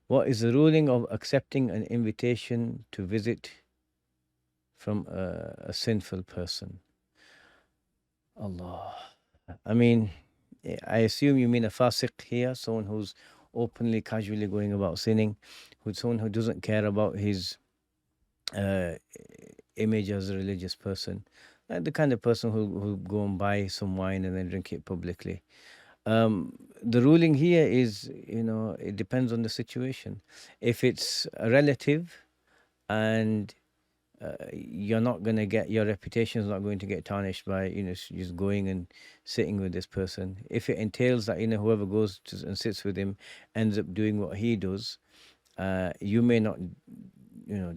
What is the ruling of accepting an invitation to visit from a sinful person? Allah. I mean, I assume you mean a fasiq here, someone who's openly, casually going about sinning, who's someone who doesn't care about his uh, image as a religious person, the kind of person who go and buy some wine and then drink it publicly. The ruling here is, it depends on the situation. If it's a relative and you're not going to get, your reputation is not going to get tarnished by just going and sitting with this person. If it entails that whoever goes and sits with him ends up doing what he does, you may not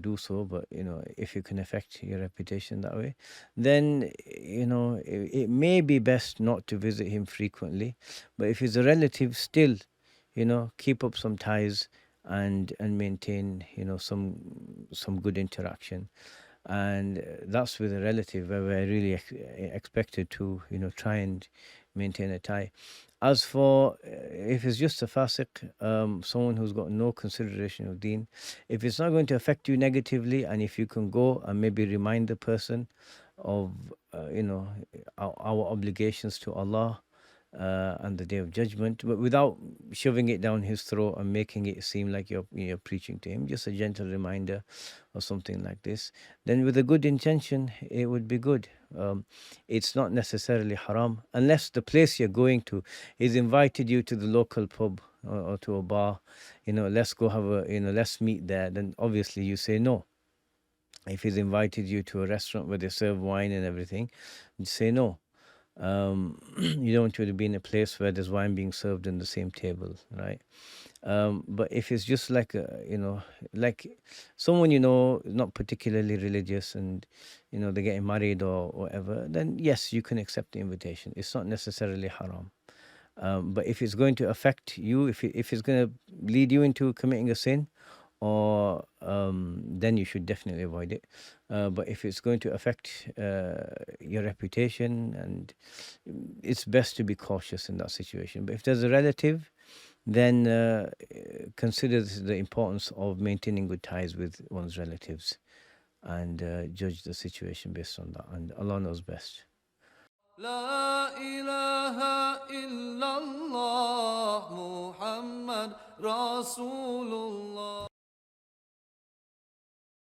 do so, but if you can affect your reputation that way, then it may be best not to visit him frequently. But if he's a relative, still keep up some ties and maintain some good interaction. And that's with a relative where we're really expected to try and maintain a tie. As for if it's just a fasiq, someone who's got no consideration of deen, if it's not going to affect you negatively, and if you can go and maybe remind the person of our obligations to Allah and the Day of Judgment, but without shoving it down his throat and making it seem like you're preaching to him, just a gentle reminder or something like this, then with a good intention, it would be good. It's not necessarily haram, unless the place you're going to is invited you to the local pub or to a bar, let's go have let's meet there, then obviously you say no. If he's invited you to a restaurant where they serve wine and everything, you say no. You don't want to be in a place where there's wine being served in the same table, right? But if it's just like like someone is not particularly religious, and they're getting married or whatever, then yes, you can accept the invitation. It's not necessarily haram. But if it's going to affect you, if it's going to lead you into committing a sin, or then you should definitely avoid it. But if it's going to affect your reputation, and it's best to be cautious in that situation. But if there's a relative, then consider the importance of maintaining good ties with one's relatives, and judge the situation based on that. And Allah knows best. لا إله إلا الله محمد رسول الله